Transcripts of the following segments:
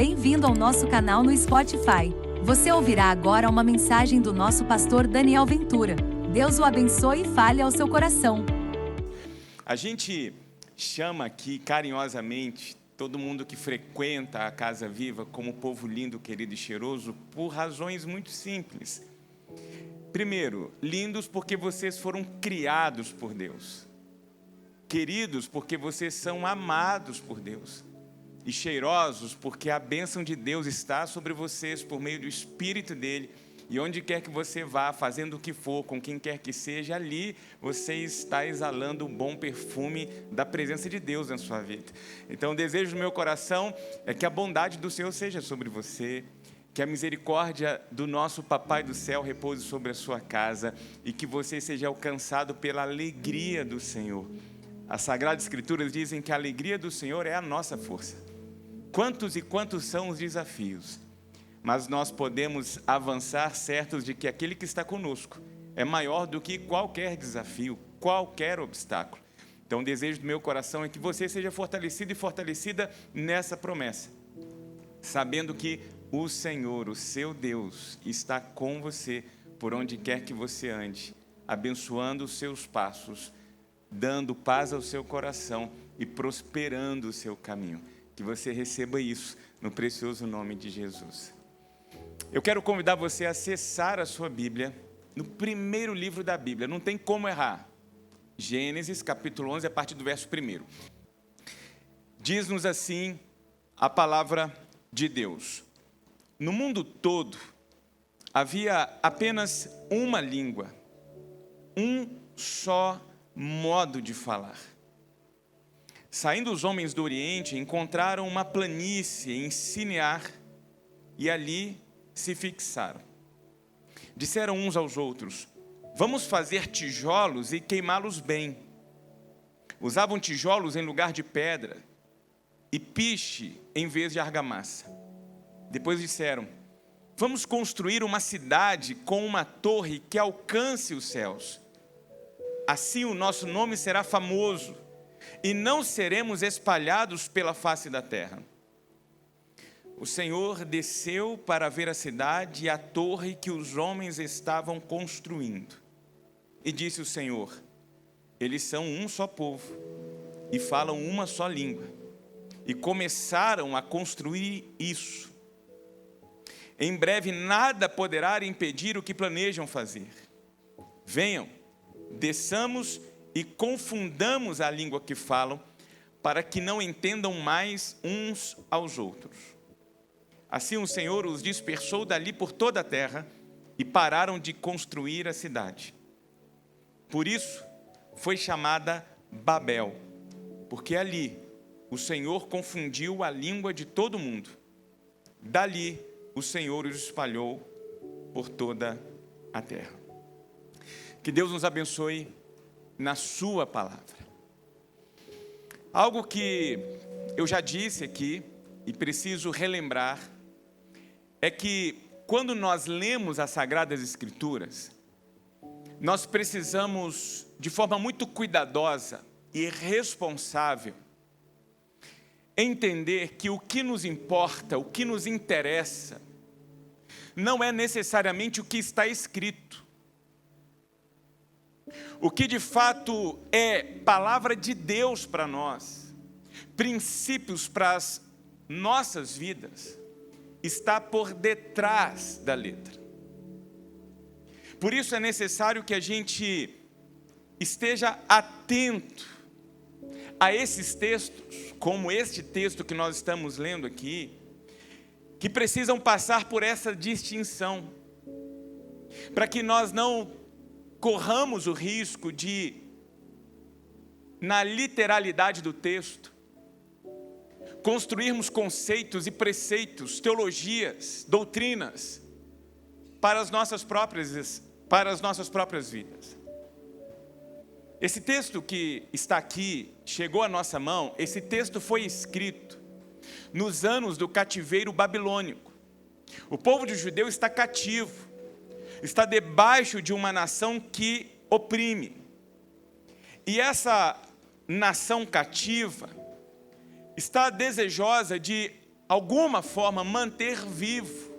Bem-vindo ao nosso canal no Spotify. Você ouvirá agora uma mensagem do nosso pastor Daniel Ventura. Deus o abençoe e fale ao seu coração. A gente chama aqui carinhosamente todo mundo que frequenta a Casa Viva como povo lindo, querido e cheiroso por razões muito simples. Primeiro, lindos porque vocês foram criados por Deus. Queridos porque vocês são amados por Deus. E cheirosos porque a bênção de Deus está sobre vocês por meio do Espírito dele. E onde quer que você vá, fazendo o que for, com quem quer que seja, ali você está exalando o bom perfume da presença de Deus na sua vida. Então o desejo do meu coração é que a bondade do Senhor seja sobre você, que a misericórdia do nosso Papai do céu repouse sobre a sua casa e que você seja alcançado pela alegria do Senhor. As Sagradas Escrituras dizem que a alegria do Senhor é a nossa força. Quantos e quantos são os desafios? Mas nós podemos avançar certos de que aquele que está conosco é maior do que qualquer desafio, qualquer obstáculo. Então o desejo do meu coração é que você seja fortalecido e fortalecida nessa promessa, sabendo que o Senhor, o seu Deus, está com você por onde quer que você ande, abençoando os seus passos, dando paz ao seu coração e prosperando o seu caminho. Que você receba isso no precioso nome de Jesus. Eu quero convidar você a acessar a sua Bíblia no primeiro livro da Bíblia, não tem como errar. Gênesis, capítulo 11, a partir do verso 1. Diz-nos assim a palavra de Deus. No mundo todo, havia apenas uma língua, um só modo de falar. Saindo os homens do Oriente, encontraram uma planície em Sinear e ali se fixaram. Disseram uns aos outros: vamos fazer tijolos e queimá-los bem. Usavam tijolos em lugar de pedra e piche em vez de argamassa. Depois disseram: vamos construir uma cidade com uma torre que alcance os céus. Assim o nosso nome será famoso e não seremos espalhados pela face da terra. O Senhor desceu para ver a cidade e a torre que os homens estavam construindo. E disse o Senhor: eles são um só povo e falam uma só língua. E começaram a construir isso. Em breve nada poderá impedir o que planejam fazer. Venham, desçamos e confundamos a língua que falam, para que não entendam mais uns aos outros. Assim o Senhor os dispersou dali por toda a terra e pararam de construir a cidade. Por isso foi chamada Babel, porque ali o Senhor confundiu a língua de todo mundo. Dali o Senhor os espalhou por toda a terra. Que Deus nos abençoe na sua palavra. Algo que eu já disse aqui e preciso relembrar é que quando nós lemos as Sagradas Escrituras, nós precisamos, de forma muito cuidadosa e responsável, entender que o que nos importa, o que nos interessa, não é necessariamente o que está escrito. O que de fato é palavra de Deus para nós, princípios para as nossas vidas, está por detrás da letra. Por isso é necessário que a gente esteja atento a esses textos, como este texto que nós estamos lendo aqui, que precisam passar por essa distinção, para que nós não corramos o risco de, na literalidade do texto, construirmos conceitos e preceitos, teologias, doutrinas para as nossas próprias vidas. Esse texto que está aqui, chegou à nossa mão, esse texto foi escrito nos anos do cativeiro babilônico. O povo de judeu está cativo, está debaixo de uma nação que oprime. E essa nação cativa está desejosa de alguma forma, manter vivo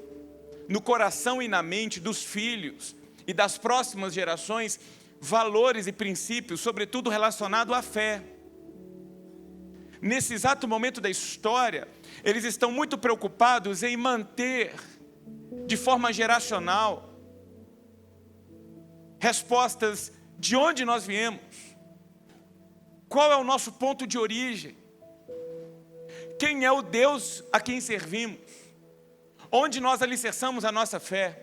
no coração e na mente dos filhos e das próximas gerações valores e princípios, sobretudo relacionados à fé. Nesse exato momento da história, eles estão muito preocupados em manter, de forma geracional, respostas de onde nós viemos, qual é o nosso ponto de origem, quem é o Deus a quem servimos, onde nós alicerçamos a nossa fé.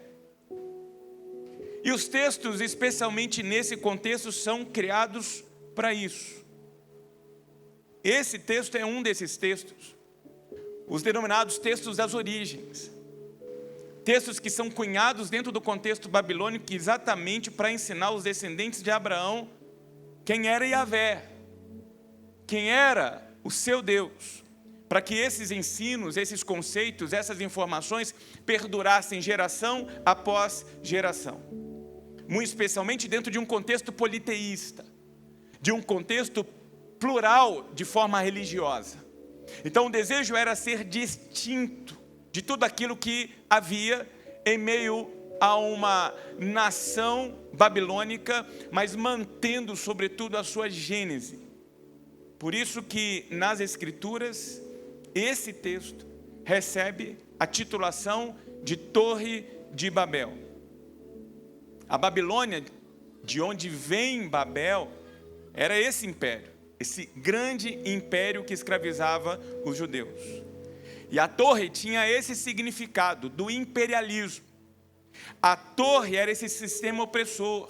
E os textos, especialmente nesse contexto, são criados para isso. Esse texto é um desses textos, os denominados textos das origens. Textos que são cunhados dentro do contexto babilônico exatamente para ensinar os descendentes de Abraão quem era Yahvé, quem era o seu Deus, para que esses ensinos, esses conceitos, essas informações perdurassem geração após geração. Muito especialmente dentro de um contexto politeísta, de um contexto plural de forma religiosa. Então o desejo era ser distinto de tudo aquilo que havia em meio a uma nação babilônica, mas mantendo sobretudo a sua gênese. Por isso que nas Escrituras, esse texto recebe a titulação de Torre de Babel. A Babilônia, de onde vem Babel, era esse império, esse grande império que escravizava os judeus. E a torre tinha esse significado do imperialismo. A torre era esse sistema opressor,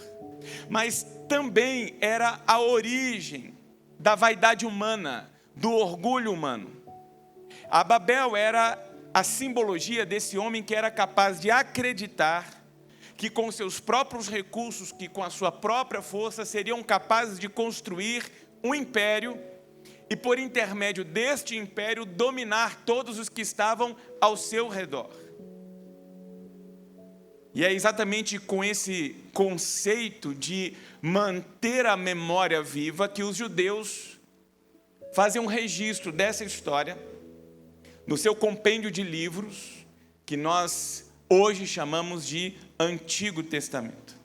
mas também era a origem da vaidade humana, do orgulho humano. A Babel era a simbologia desse homem que era capaz de acreditar que com seus próprios recursos, que com a sua própria força, seriam capazes de construir um império e por intermédio deste império dominar todos os que estavam ao seu redor. E é exatamente com esse conceito de manter a memória viva que os judeus fazem um registro dessa história no seu compêndio de livros, que nós hoje chamamos de Antigo Testamento.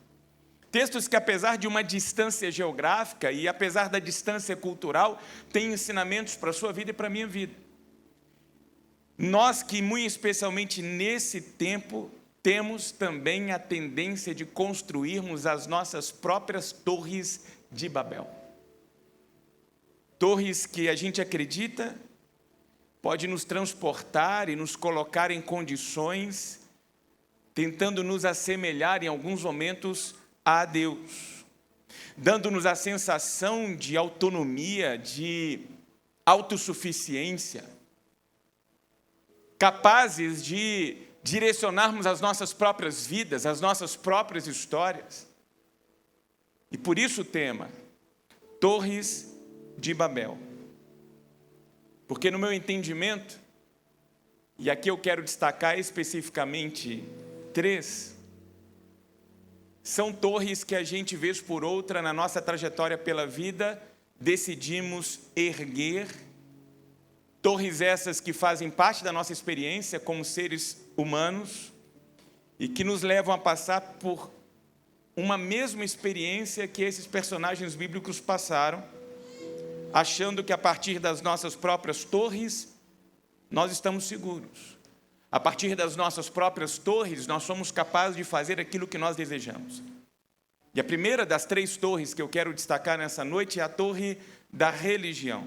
Textos que, apesar de uma distância geográfica e apesar da distância cultural, têm ensinamentos para a sua vida e para a minha vida. Nós que, muito especialmente nesse tempo, temos também a tendência de construirmos as nossas próprias torres de Babel. Torres que a gente acredita pode nos transportar e nos colocar em condições, tentando nos assemelhar em alguns momentos a Deus, dando-nos a sensação de autonomia, de autossuficiência, capazes de direcionarmos as nossas próprias vidas, as nossas próprias histórias. E por isso o tema, Torres de Babel. Porque no meu entendimento, e aqui eu quero destacar especificamente 3, são torres que a gente, vez por outra, na nossa trajetória pela vida, decidimos erguer. Torres essas que fazem parte da nossa experiência como seres humanos e que nos levam a passar por uma mesma experiência que esses personagens bíblicos passaram, achando que a partir das nossas próprias torres, nós estamos seguros. A partir das nossas próprias torres, nós somos capazes de fazer aquilo que nós desejamos. E a primeira das 3 torres que eu quero destacar nessa noite é a torre da religião.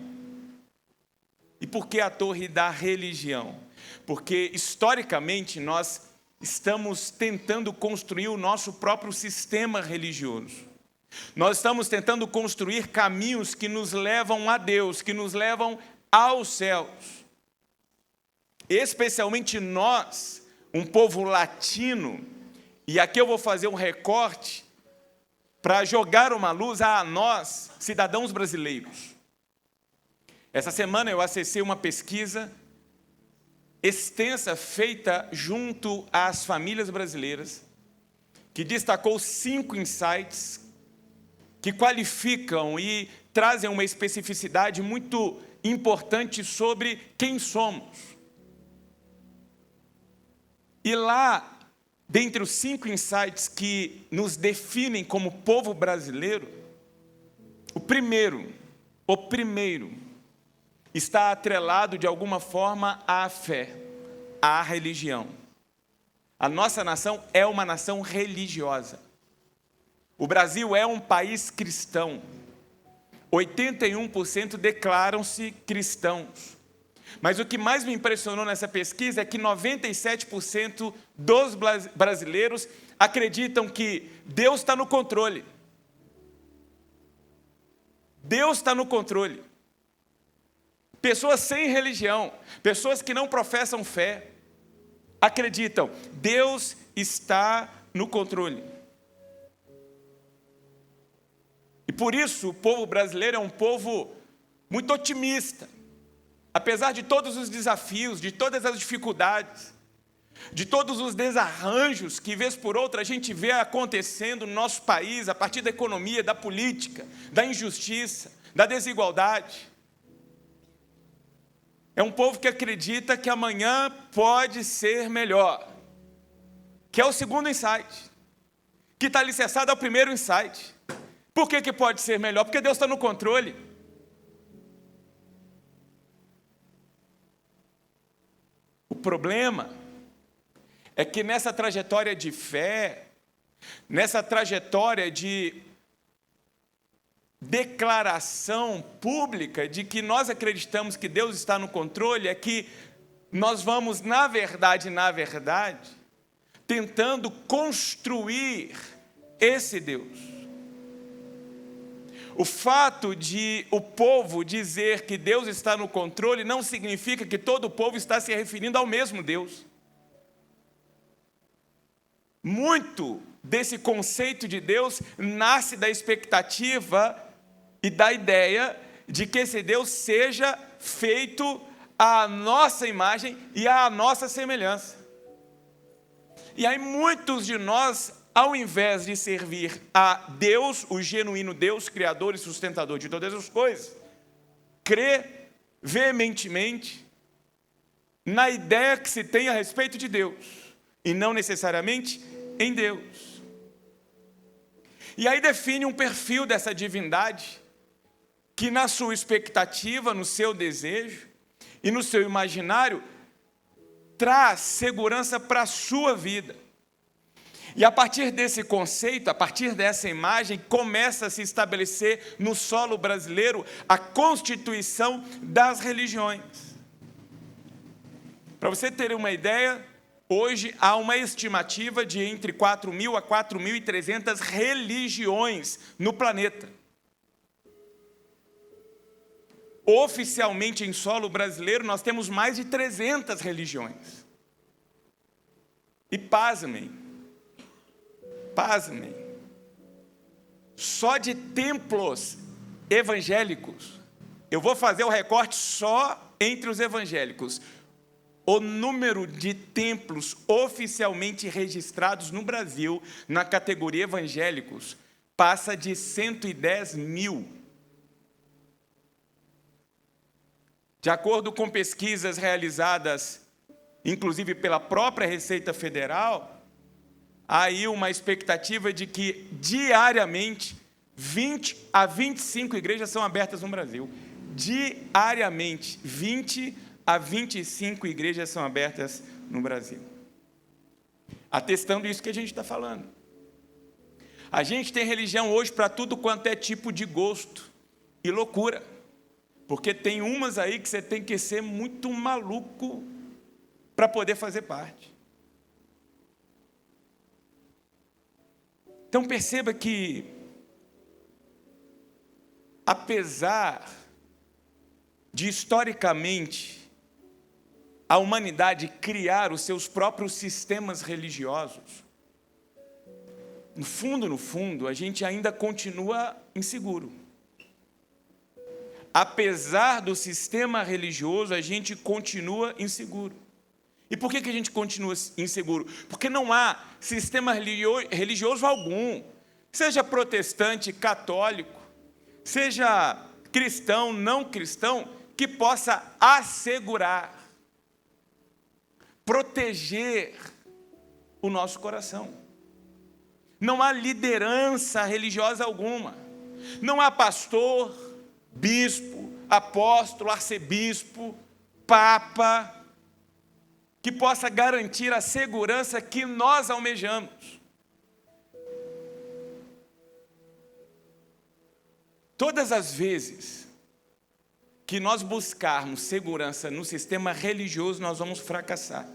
E por que a torre da religião? Porque, historicamente, nós estamos tentando construir o nosso próprio sistema religioso. Nós estamos tentando construir caminhos que nos levam a Deus, que nos levam aos céus. Especialmente nós, um povo latino, e aqui eu vou fazer um recorte para jogar uma luz a nós, cidadãos brasileiros. Essa semana eu acessei uma pesquisa extensa feita junto às famílias brasileiras, que destacou 5 insights que qualificam e trazem uma especificidade muito importante sobre quem somos. E lá, dentre os 5 insights que nos definem como povo brasileiro, o primeiro está atrelado de alguma forma à fé, à religião. A nossa nação é uma nação religiosa. O Brasil é um país cristão. 81% declaram-se cristãos. Mas o que mais me impressionou nessa pesquisa é que 97% dos brasileiros acreditam que Deus está no controle. Deus está no controle. Pessoas sem religião, pessoas que não professam fé, acreditam, Deus está no controle. E por isso o povo brasileiro é um povo muito otimista. Apesar de todos os desafios, de todas as dificuldades, de todos os desarranjos que, vez por outra, a gente vê acontecendo no nosso país, a partir da economia, da política, da injustiça, da desigualdade. É um povo que acredita que amanhã pode ser melhor, que é o segundo insight, que está alicerçado ao primeiro insight. Por que pode ser melhor? Porque Deus está no controle. O problema é que nessa trajetória de fé, nessa trajetória de declaração pública de que nós acreditamos que Deus está no controle, é que nós vamos, na verdade, tentando construir esse Deus. O fato de o povo dizer que Deus está no controle não significa que todo o povo está se referindo ao mesmo Deus. Muito desse conceito de Deus nasce da expectativa e da ideia de que esse Deus seja feito à nossa imagem e à nossa semelhança. E aí muitos de nós, ao invés de servir a Deus, o genuíno Deus, criador e sustentador de todas as coisas, crê veementemente na ideia que se tem a respeito de Deus, e não necessariamente em Deus. E aí define um perfil dessa divindade, que na sua expectativa, no seu desejo e no seu imaginário, traz segurança para a sua vida. E a partir desse conceito, a partir dessa imagem, começa a se estabelecer no solo brasileiro a constituição das religiões. Para você ter uma ideia, hoje há uma estimativa de entre 4.000 a 4.300 religiões no planeta. Oficialmente em solo brasileiro, nós temos mais de 300 religiões. E pasmem, só de templos evangélicos, eu vou fazer o recorte só entre os evangélicos, o número de templos oficialmente registrados no Brasil, na categoria evangélicos, passa de 110 mil. De acordo com pesquisas realizadas, inclusive pela própria Receita Federal, há aí uma expectativa de que, diariamente, 20 a 25 igrejas são abertas no Brasil. Diariamente, 20 a 25 igrejas são abertas no Brasil. Atestando isso que a gente está falando. A gente tem religião hoje para tudo quanto é tipo de gosto e loucura. Porque tem umas aí que você tem que ser muito maluco para poder fazer parte. Então perceba que, apesar de historicamente a humanidade criar os seus próprios sistemas religiosos, no fundo, a gente ainda continua inseguro. Apesar do sistema religioso, a gente continua inseguro. E por que a gente continua inseguro? Porque não há sistema religioso algum, seja protestante, católico, seja cristão, não cristão, que possa assegurar, proteger o nosso coração. Não há liderança religiosa alguma. Não há pastor, bispo, apóstolo, arcebispo, papa, que possa garantir a segurança que nós almejamos. Todas as vezes que nós buscarmos segurança no sistema religioso, nós vamos fracassar.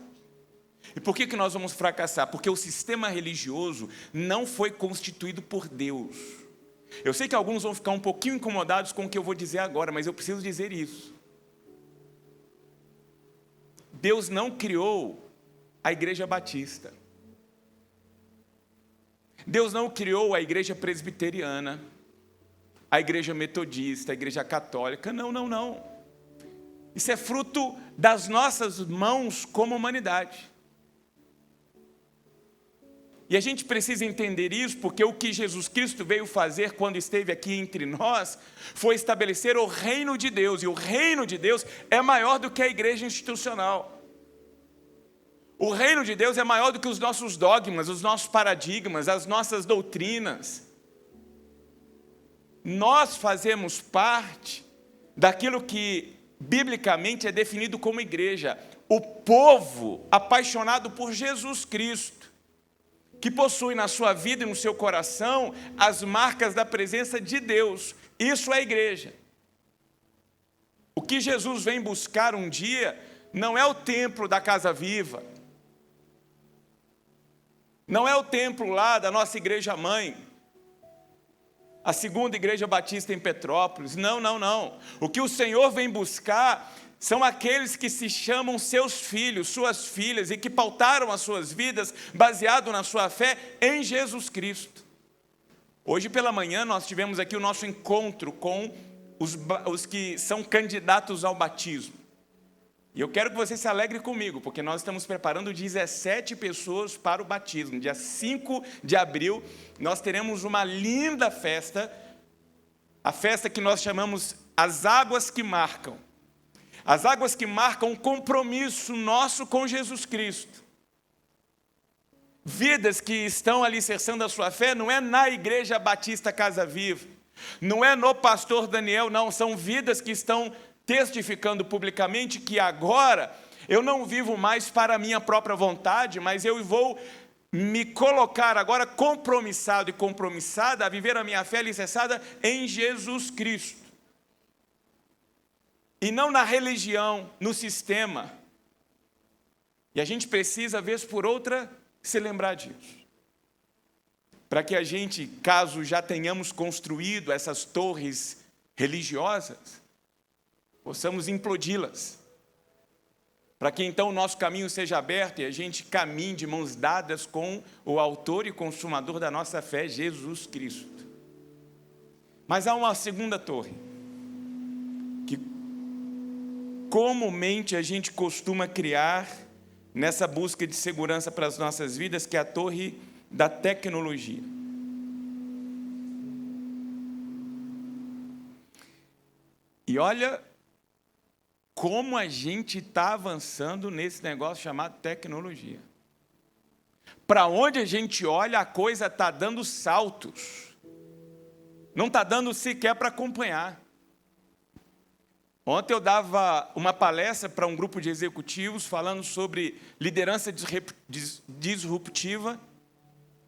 E por que nós vamos fracassar? Porque o sistema religioso não foi constituído por Deus. Eu sei que alguns vão ficar um pouquinho incomodados com o que eu vou dizer agora, mas eu preciso dizer isso. Deus não criou a Igreja Batista. Deus não criou a Igreja Presbiteriana, a Igreja Metodista, a Igreja Católica. Não, não, não. Isso é fruto das nossas mãos como humanidade. E a gente precisa entender isso, porque o que Jesus Cristo veio fazer quando esteve aqui entre nós, foi estabelecer o reino de Deus, e o reino de Deus é maior do que a igreja institucional. O reino de Deus é maior do que os nossos dogmas, os nossos paradigmas, as nossas doutrinas. Nós fazemos parte daquilo que biblicamente é definido como igreja, o povo apaixonado por Jesus Cristo, que possui na sua vida e no seu coração as marcas da presença de Deus. Isso é a igreja. O que Jesus vem buscar um dia não é o templo da Casa Viva, não é o templo lá da nossa igreja mãe, a segunda igreja batista em Petrópolis. Não, não, não. O que o Senhor vem buscar são aqueles que se chamam seus filhos, suas filhas, e que pautaram as suas vidas baseado na sua fé em Jesus Cristo. Hoje pela manhã nós tivemos aqui o nosso encontro com os que são candidatos ao batismo. E eu quero que você se alegre comigo, porque nós estamos preparando 17 pessoas para o batismo. Dia 5 de abril, nós teremos uma linda festa, a festa que nós chamamos As Águas que Marcam. As águas que marcam um compromisso nosso com Jesus Cristo. Vidas que estão alicerçando a sua fé não é na Igreja Batista Casa Viva, não é no pastor Daniel, não, são vidas que estão testificando publicamente que agora eu não vivo mais para a minha própria vontade, mas eu vou me colocar agora compromissado e compromissada a viver a minha fé alicerçada em Jesus Cristo. E não na religião, no sistema. E a gente precisa, vez por outra, se lembrar disso. Para que a gente, caso já tenhamos construído essas torres religiosas, possamos implodi-las. Para que então o nosso caminho seja aberto e a gente caminhe de mãos dadas com o autor e consumador da nossa fé, Jesus Cristo. Mas há uma segunda torre, que comumente a gente costuma criar nessa busca de segurança para as nossas vidas, que é a torre da tecnologia. E olha como a gente está avançando nesse negócio chamado tecnologia. Para onde a gente olha, a coisa está dando saltos. Não está dando sequer para acompanhar. Ontem eu dava uma palestra para um grupo de executivos falando sobre liderança disruptiva,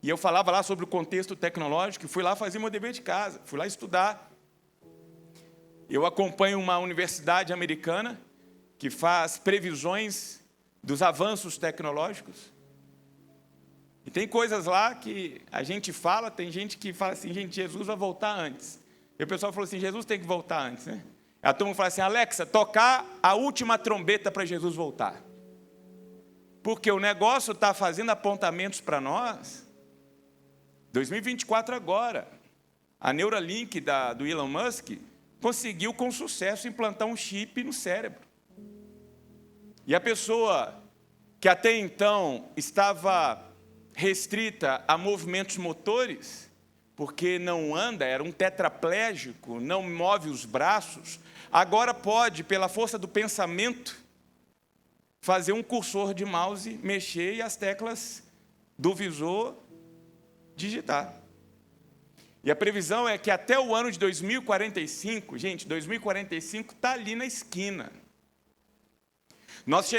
e eu falava lá sobre o contexto tecnológico, e fui lá fazer meu dever de casa, fui lá estudar. Eu acompanho uma universidade americana que faz previsões dos avanços tecnológicos, e tem coisas lá que a gente fala, tem gente que fala assim, gente, Jesus vai voltar antes. E o pessoal falou assim, Jesus tem que voltar antes, né? A turma fala assim, Alexa, tocar a última trombeta para Jesus voltar. Porque o negócio está fazendo apontamentos para nós. 2024 agora, a Neuralink do Elon Musk conseguiu com sucesso implantar um chip no cérebro. E a pessoa que até então estava restrita a movimentos motores, porque não anda, era um tetraplégico, não move os braços, agora pode, pela força do pensamento, fazer um cursor de mouse, mexer e as teclas do visor digitar. E a previsão é que até o ano de 2045, gente, 2045 está ali na esquina. Nós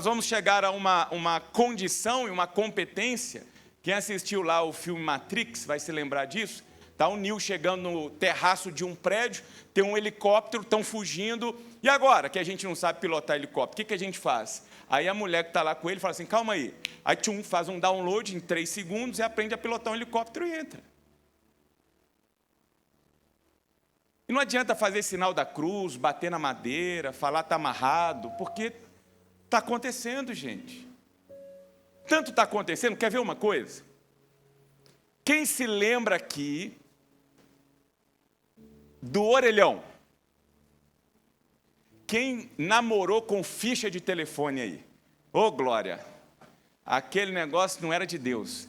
vamos chegar a uma condição e uma competência. Quem assistiu lá o filme Matrix vai se lembrar disso. Está o Neo chegando no terraço de um prédio, tem um helicóptero, estão fugindo. E agora, que a gente não sabe pilotar helicóptero, o que a gente faz? Aí a mulher que está lá com ele fala assim, calma aí. Aí faz um download em 3 segundos e aprende a pilotar um helicóptero e entra. E não adianta fazer sinal da cruz, bater na madeira, falar está amarrado, porque está acontecendo, gente. Tanto está acontecendo, quer ver uma coisa? Quem se lembra aqui do orelhão? Quem namorou com ficha de telefone aí? Ô, glória! Aquele negócio não era de Deus.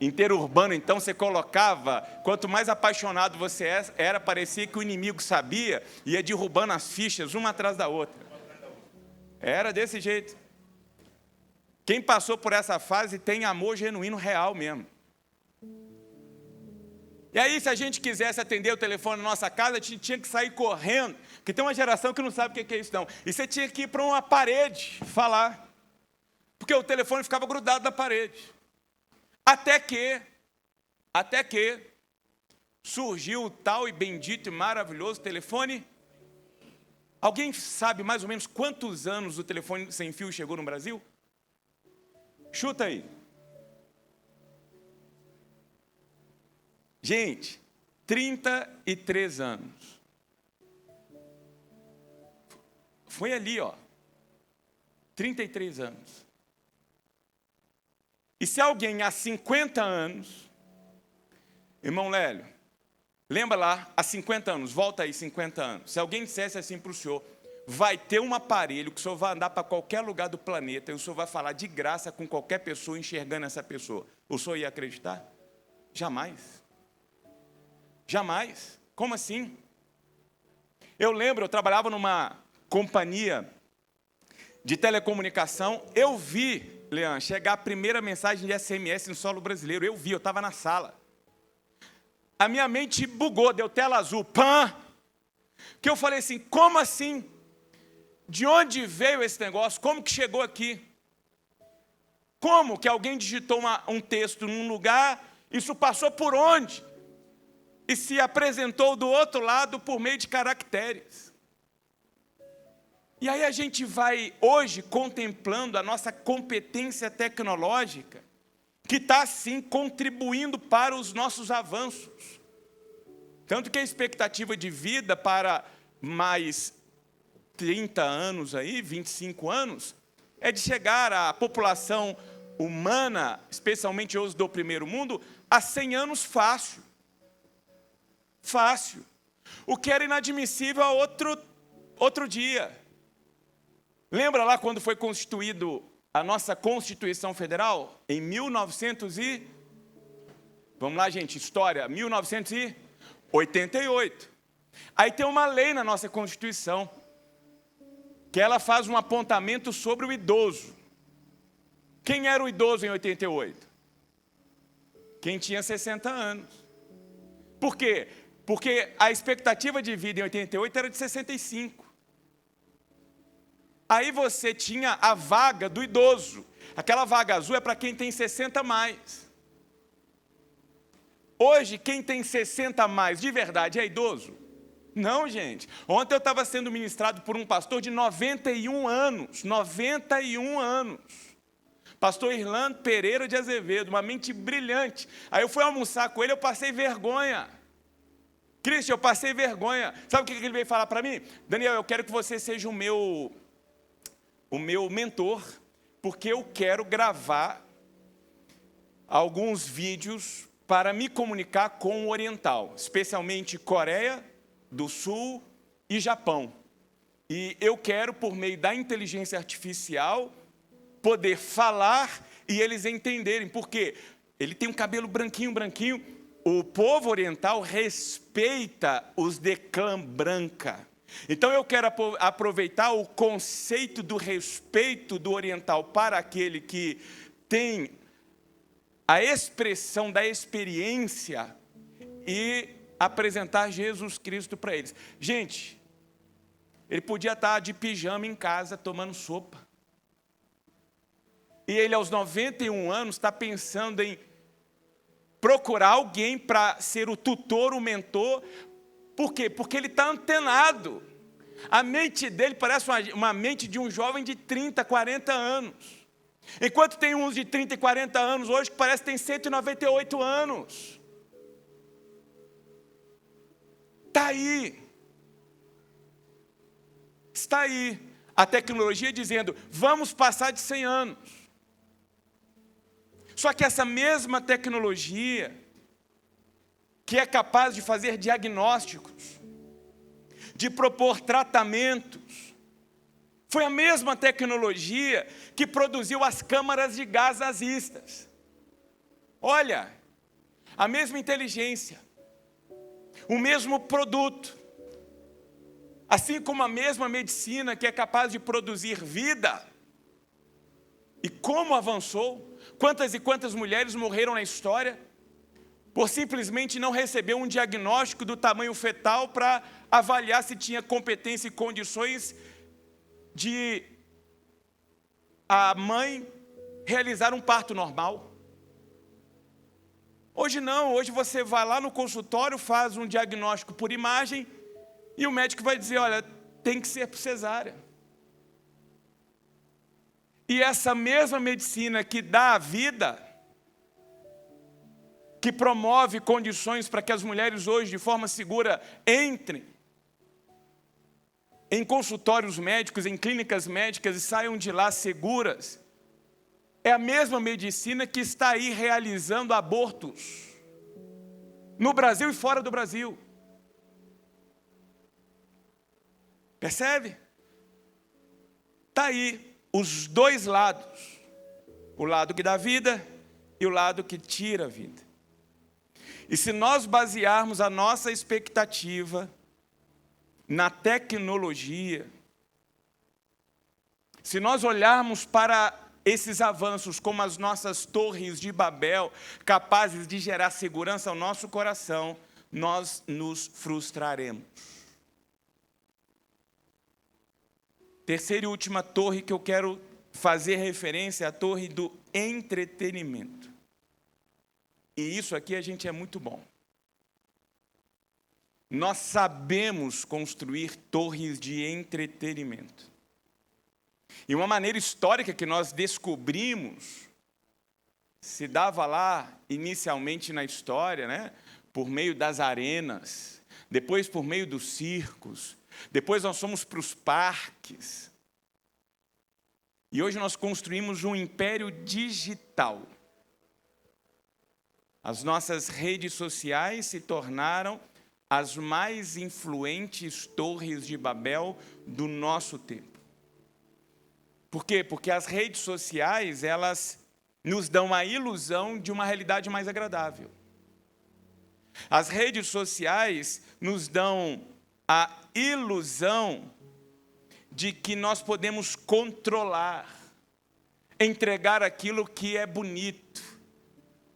Interurbano, então, você colocava, quanto mais apaixonado você era, parecia que o inimigo sabia, ia derrubando as fichas, uma atrás da outra. Era desse jeito. Quem passou por essa fase tem amor genuíno, real mesmo. E aí, se a gente quisesse atender o telefone na nossa casa, a gente tinha que sair correndo, porque tem uma geração que não sabe o que é isso, não. E você tinha que ir para uma parede falar, porque o telefone ficava grudado na parede. Até que surgiu o tal e bendito e maravilhoso telefone. Alguém sabe mais ou menos quantos anos o telefone sem fio chegou no Brasil? Chuta aí. Gente, 33 anos. Foi ali, ó. 33 anos. E se alguém há 50 anos, irmão Lélio, lembra lá, há 50 anos, volta aí 50 anos, se alguém dissesse assim para o senhor, vai ter um aparelho que o senhor vai andar para qualquer lugar do planeta e o senhor vai falar de graça com qualquer pessoa enxergando essa pessoa, o senhor ia acreditar? Jamais. Jamais. Como assim? Eu lembro, eu trabalhava numa companhia de telecomunicação, eu vi, Leandro, chegar a primeira mensagem de SMS no solo brasileiro. Eu vi, eu estava na sala. A minha mente bugou, deu tela azul. Pã! Que eu falei assim, como assim? De onde veio esse negócio? Como que chegou aqui? Como que alguém digitou um texto num lugar, isso passou por onde? E se apresentou do outro lado por meio de caracteres. E aí a gente vai hoje contemplando a nossa competência tecnológica, que está sim contribuindo para os nossos avanços. Tanto que a expectativa de vida para mais 30 anos aí, 25 anos, é de chegar à população humana, especialmente os do primeiro mundo, a 100 anos fácil. Fácil. O que era inadmissível a outro dia. Lembra lá quando foi constituído a nossa Constituição Federal? Em 1900 e... Vamos lá, gente, história. 1988. Aí tem uma lei na nossa Constituição, que ela faz um apontamento sobre o idoso. Quem era o idoso em 88? Quem tinha 60 anos. Por quê? Porque a expectativa de vida em 88 era de 65. Aí você tinha a vaga do idoso. Aquela vaga azul é para quem tem 60 a mais. Hoje, quem tem 60 a mais de verdade é idoso? Não, gente. Ontem eu estava sendo ministrado por um pastor de 91 anos. 91 anos. Pastor Irlando Pereira de Azevedo, uma mente brilhante. Aí eu fui almoçar com ele, eu passei vergonha. Cristian, eu passei vergonha. Sabe o que ele veio falar para mim? Daniel, eu quero que você seja o meu mentor, porque eu quero gravar alguns vídeos para me comunicar com o oriental, especialmente Coreia do Sul e Japão. E eu quero, por meio da inteligência artificial, poder falar e eles entenderem, porque ele tem um cabelo branquinho, o povo oriental respeita os de clã branca. Então eu quero aproveitar o conceito do respeito do oriental para aquele que tem a expressão da experiência e apresentar Jesus Cristo para eles. Gente, ele podia estar de pijama em casa tomando sopa. E ele, aos 91 anos, está pensando em procurar alguém para ser o tutor, o mentor. Por quê? Porque ele está antenado. A mente dele parece uma mente de um jovem de 30, 40 anos. Enquanto tem uns de 30 e 40 anos hoje que parece que tem 198 anos. Está aí. Está aí. A tecnologia dizendo, vamos passar de 100 anos. Só que essa mesma tecnologia, que é capaz de fazer diagnósticos, de propor tratamentos, foi a mesma tecnologia que produziu as câmaras de gás nazistas. Olha, a mesma inteligência, o mesmo produto, assim como a mesma medicina que é capaz de produzir vida. E como avançou, quantas e quantas mulheres morreram na história por simplesmente não receber um diagnóstico do tamanho fetal para avaliar se tinha competência e condições de a mãe realizar um parto normal. Hoje não, hoje você vai lá no consultório, faz um diagnóstico por imagem e o médico vai dizer, olha, tem que ser por cesárea. E essa mesma medicina que dá a vida, que promove condições para que as mulheres hoje, de forma segura, entrem em consultórios médicos, em clínicas médicas e saiam de lá seguras, é a mesma medicina que está aí realizando abortos, no Brasil e fora do Brasil. Percebe? Está aí os dois lados, o lado que dá vida e o lado que tira a vida. E se nós basearmos a nossa expectativa na tecnologia, se nós olharmos para esses avanços como as nossas torres de Babel, capazes de gerar segurança ao nosso coração, nós nos frustraremos. Terceira e última torre que eu quero fazer referência é a torre do entretenimento. E isso aqui a gente é muito bom. Nós sabemos construir torres de entretenimento. E uma maneira histórica que nós descobrimos, se dava lá inicialmente na história, né? Por meio das arenas, depois por meio dos circos, depois nós fomos para os parques. E hoje nós construímos um império digital. As nossas redes sociais se tornaram as mais influentes torres de Babel do nosso tempo. Por quê? Porque as redes sociais, elas nos dão a ilusão de uma realidade mais agradável. As redes sociais nos dão a ilusão de que nós podemos controlar, entregar aquilo que é bonito,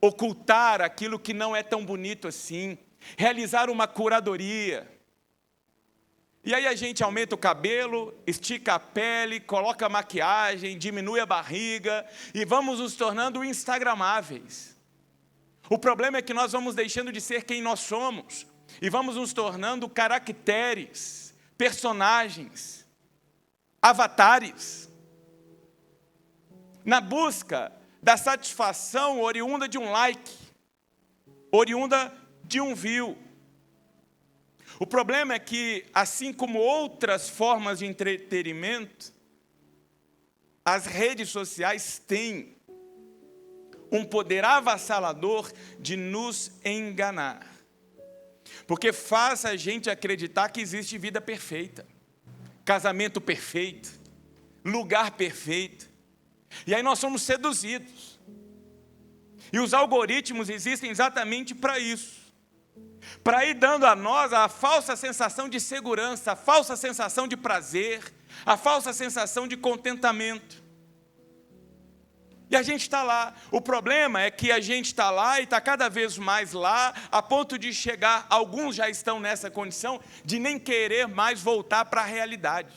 ocultar aquilo que não é tão bonito assim, realizar uma curadoria. E aí a gente aumenta o cabelo, estica a pele, coloca maquiagem, diminui a barriga e vamos nos tornando instagramáveis. O problema é que nós vamos deixando de ser quem nós somos e vamos nos tornando caracteres, personagens, avatares, na busca da satisfação oriunda de um like, oriunda de um view. O problema é que, assim como outras formas de entretenimento, as redes sociais têm um poder avassalador de nos enganar. Porque faz a gente acreditar que existe vida perfeita, casamento perfeito, lugar perfeito. E aí nós somos seduzidos. E os algoritmos existem exatamente para isso. Para ir dando a nós a falsa sensação de segurança, a falsa sensação de prazer, a falsa sensação de contentamento. E a gente está lá. O problema é que a gente está lá e está cada vez mais lá, a ponto de chegar, alguns já estão nessa condição, de nem querer mais voltar para a realidade.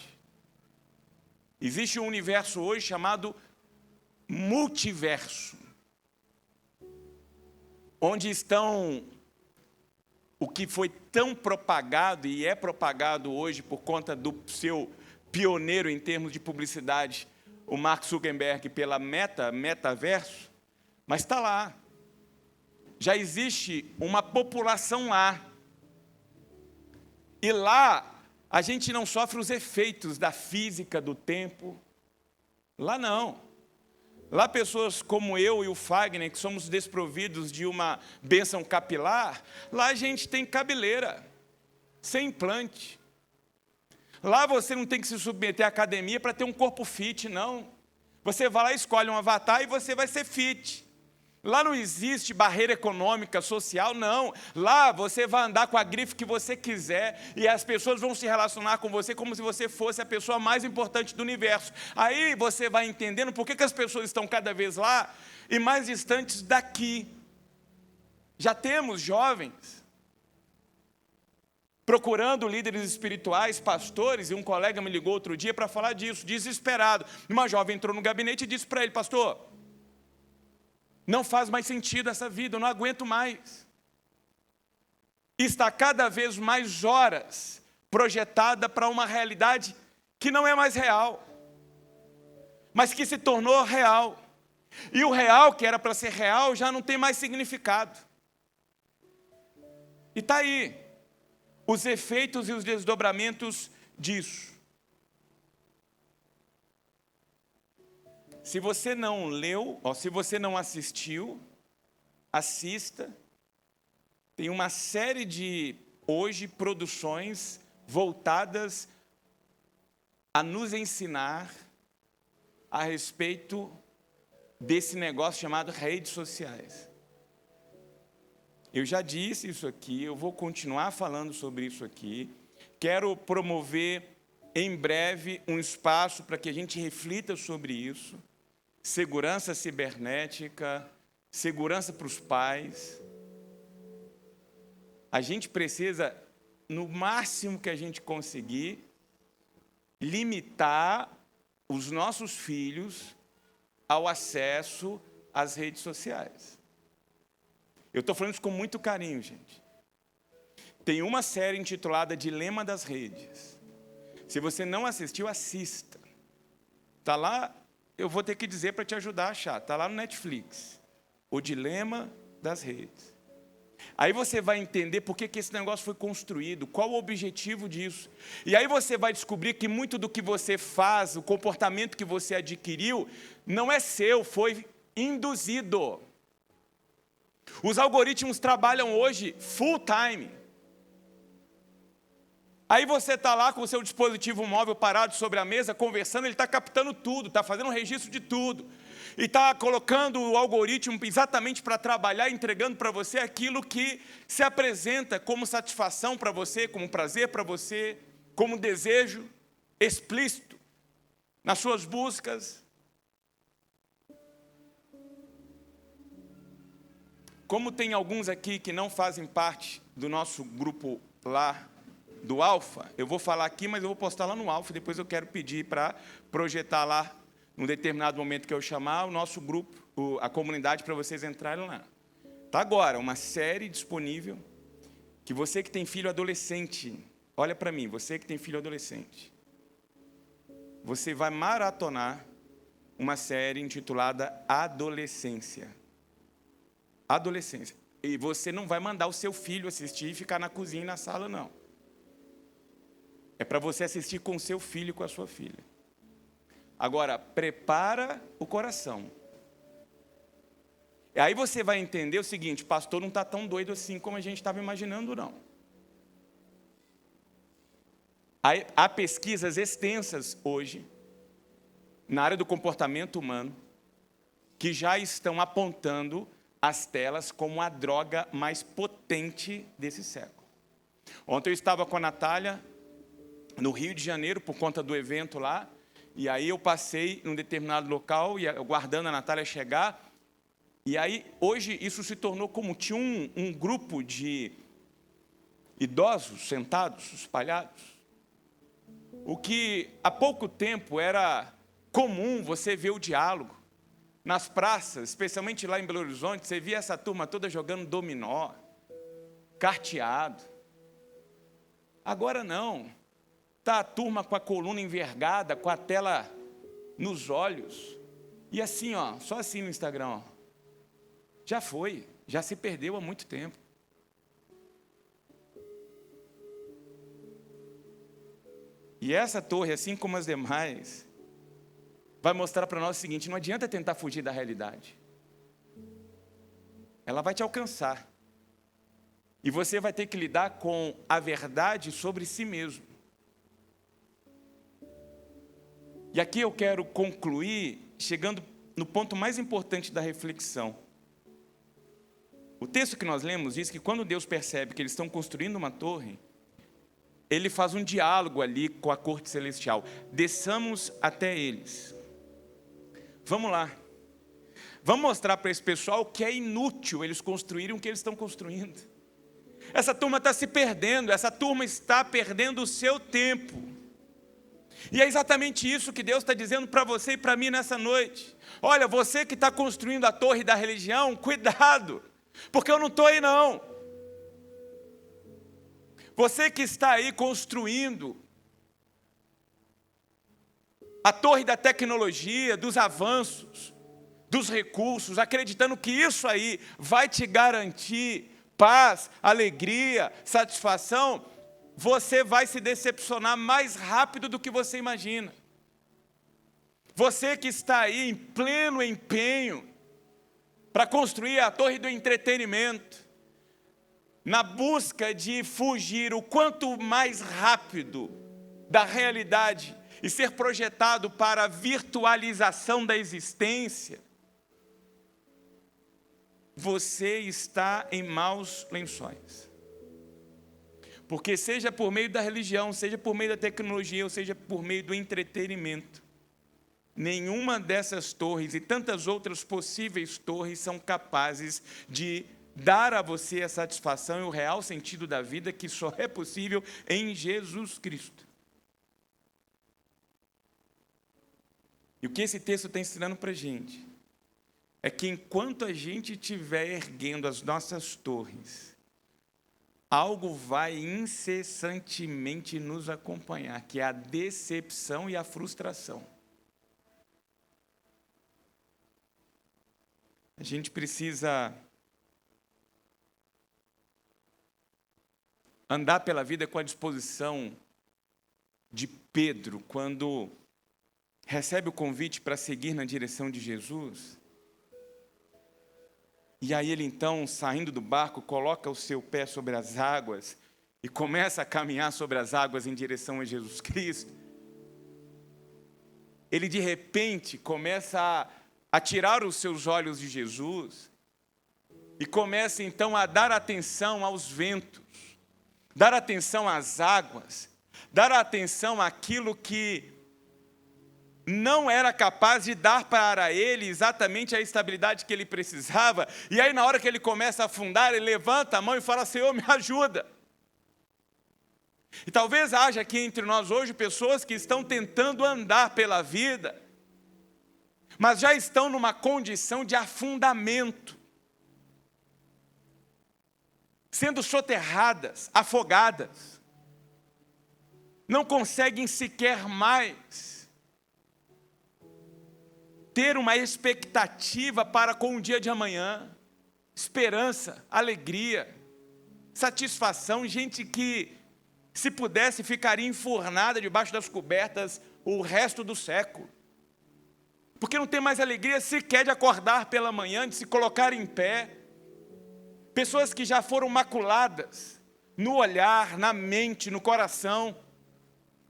Existe um universo hoje chamado multiverso, onde estão o que foi tão propagado e é propagado hoje por conta do seu pioneiro em termos de publicidade, o Mark Zuckerberg, pela metaverso, mas está lá. Já existe uma população lá. E lá a gente não sofre os efeitos da física, do tempo. Lá não. Lá pessoas como eu e o Fagner, que somos desprovidos de uma bênção capilar, lá a gente tem cabeleira, sem implante. Lá você não tem que se submeter à academia para ter um corpo fit, não. Você vai lá, escolhe um avatar e você vai ser fit. Lá não existe barreira econômica, social, não. Lá você vai andar com a grife que você quiser e as pessoas vão se relacionar com você como se você fosse a pessoa mais importante do universo. Aí você vai entendendo por que as pessoas estão cada vez lá e mais distantes daqui. Já temos jovens procurando líderes espirituais, pastores, e um colega me ligou outro dia para falar disso, desesperado. Uma jovem entrou no gabinete e disse para ele: pastor, não faz mais sentido essa vida, eu não aguento mais. Está cada vez mais horas projetada para uma realidade que não é mais real, mas que se tornou real. E o real, que era para ser real, já não tem mais significado. E está aí os efeitos e os desdobramentos disso. Se você não leu, ou se você não assistiu, assista. Tem uma série de, hoje, produções voltadas a nos ensinar a respeito desse negócio chamado redes sociais. Eu já disse isso aqui, eu vou continuar falando sobre isso aqui. Quero promover em breve um espaço para que a gente reflita sobre isso. Segurança cibernética, segurança para os pais. A gente precisa, no máximo que a gente conseguir, limitar os nossos filhos ao acesso às redes sociais. Eu estou falando isso com muito carinho, gente. Tem uma série intitulada Dilema das Redes. Se você não assistiu, assista. Está lá, eu vou ter que dizer para te ajudar a achar. Está lá no Netflix. O Dilema das Redes. Aí você vai entender por que esse negócio foi construído, qual o objetivo disso. E aí você vai descobrir que muito do que você faz, o comportamento que você adquiriu, não é seu, foi induzido. Os algoritmos trabalham hoje full time. Aí você está lá com o seu dispositivo móvel parado sobre a mesa, conversando, ele está captando tudo, está fazendo um registro de tudo. E está colocando o algoritmo exatamente para trabalhar, entregando para você aquilo que se apresenta como satisfação para você, como prazer para você, como desejo explícito nas suas buscas. Como tem alguns aqui que não fazem parte do nosso grupo lá, do Alfa, eu vou falar aqui, mas eu vou postar lá no Alfa, depois eu quero pedir para projetar lá, num determinado momento que eu chamar, o nosso grupo, a comunidade, para vocês entrarem lá. Está agora uma série disponível, que você que tem filho adolescente, olha para mim, você que tem filho adolescente, você vai maratonar uma série intitulada Adolescência. Adolescência. E você não vai mandar o seu filho assistir e ficar na cozinha e na sala, não. É para você assistir com o seu filho e com a sua filha. Agora, prepara o coração. E aí você vai entender o seguinte: pastor não está tão doido assim como a gente estava imaginando, não. Há pesquisas extensas hoje, na área do comportamento humano, que já estão apontando as telas como a droga mais potente desse século. Ontem eu estava com a Natália no Rio de Janeiro, por conta do evento lá, E aí eu passei num determinado local, e aguardando a Natália chegar. E aí, hoje, isso se tornou como tinha um grupo de idosos sentados, espalhados. O que há pouco tempo era comum você ver o diálogo. Nas praças, especialmente lá em Belo Horizonte, você via essa turma toda jogando dominó, carteado. Agora não. Está a turma com a coluna envergada, com a tela nos olhos. E assim, ó, só assim no Instagram, ó. Já foi, já se perdeu há muito tempo. E essa torre, assim como as demais, vai mostrar para nós o seguinte: não adianta tentar fugir da realidade. Ela vai te alcançar. E você vai ter que lidar com a verdade sobre si mesmo. E aqui eu quero concluir chegando no ponto mais importante da reflexão. O texto que nós lemos diz que quando Deus percebe que eles estão construindo uma torre, Ele faz um diálogo ali com a corte celestial. Desçamos até eles. Vamos lá. Vamos mostrar para esse pessoal que é inútil eles construírem o que eles estão construindo. Essa turma está se perdendo, essa turma está perdendo o seu tempo. E é exatamente isso que Deus está dizendo para você e para mim nessa noite. Olha, você que está construindo a torre da religião, cuidado, porque eu não estou aí não. Você que está aí construindo a torre da tecnologia, dos avanços, dos recursos, acreditando que isso aí vai te garantir paz, alegria, satisfação, você vai se decepcionar mais rápido do que você imagina. Você que está aí em pleno empenho para construir a torre do entretenimento, na busca de fugir o quanto mais rápido da realidade e ser projetado para a virtualização da existência, você está em maus lençóis. Porque seja por meio da religião, seja por meio da tecnologia, ou seja por meio do entretenimento, nenhuma dessas torres e tantas outras possíveis torres são capazes de dar a você a satisfação e o real sentido da vida que só é possível em Jesus Cristo. E o que esse texto está ensinando para a gente é que enquanto a gente estiver erguendo as nossas torres, algo vai incessantemente nos acompanhar, que é a decepção e a frustração. A gente precisa andar pela vida com a disposição de Pedro, quando recebe o convite para seguir na direção de Jesus. E aí ele então, saindo do barco, coloca o seu pé sobre as águas e começa a caminhar sobre as águas em direção a Jesus Cristo. Ele de repente começa a tirar os seus olhos de Jesus e começa então a dar atenção aos ventos, dar atenção às águas, dar atenção àquilo que não era capaz de dar para ele exatamente a estabilidade que ele precisava. E aí na hora que ele começa a afundar, ele levanta a mão e fala: Senhor, me ajuda. E talvez haja aqui entre nós hoje pessoas que estão tentando andar pela vida, mas já estão numa condição de afundamento, sendo soterradas, afogadas, não conseguem sequer mais ter uma expectativa para com o dia de amanhã, esperança, alegria, satisfação. Gente que, se pudesse, ficaria enfurnada debaixo das cobertas o resto do século, porque não tem mais alegria sequer de acordar pela manhã, de se colocar em pé. Pessoas que já foram maculadas no olhar, na mente, no coração,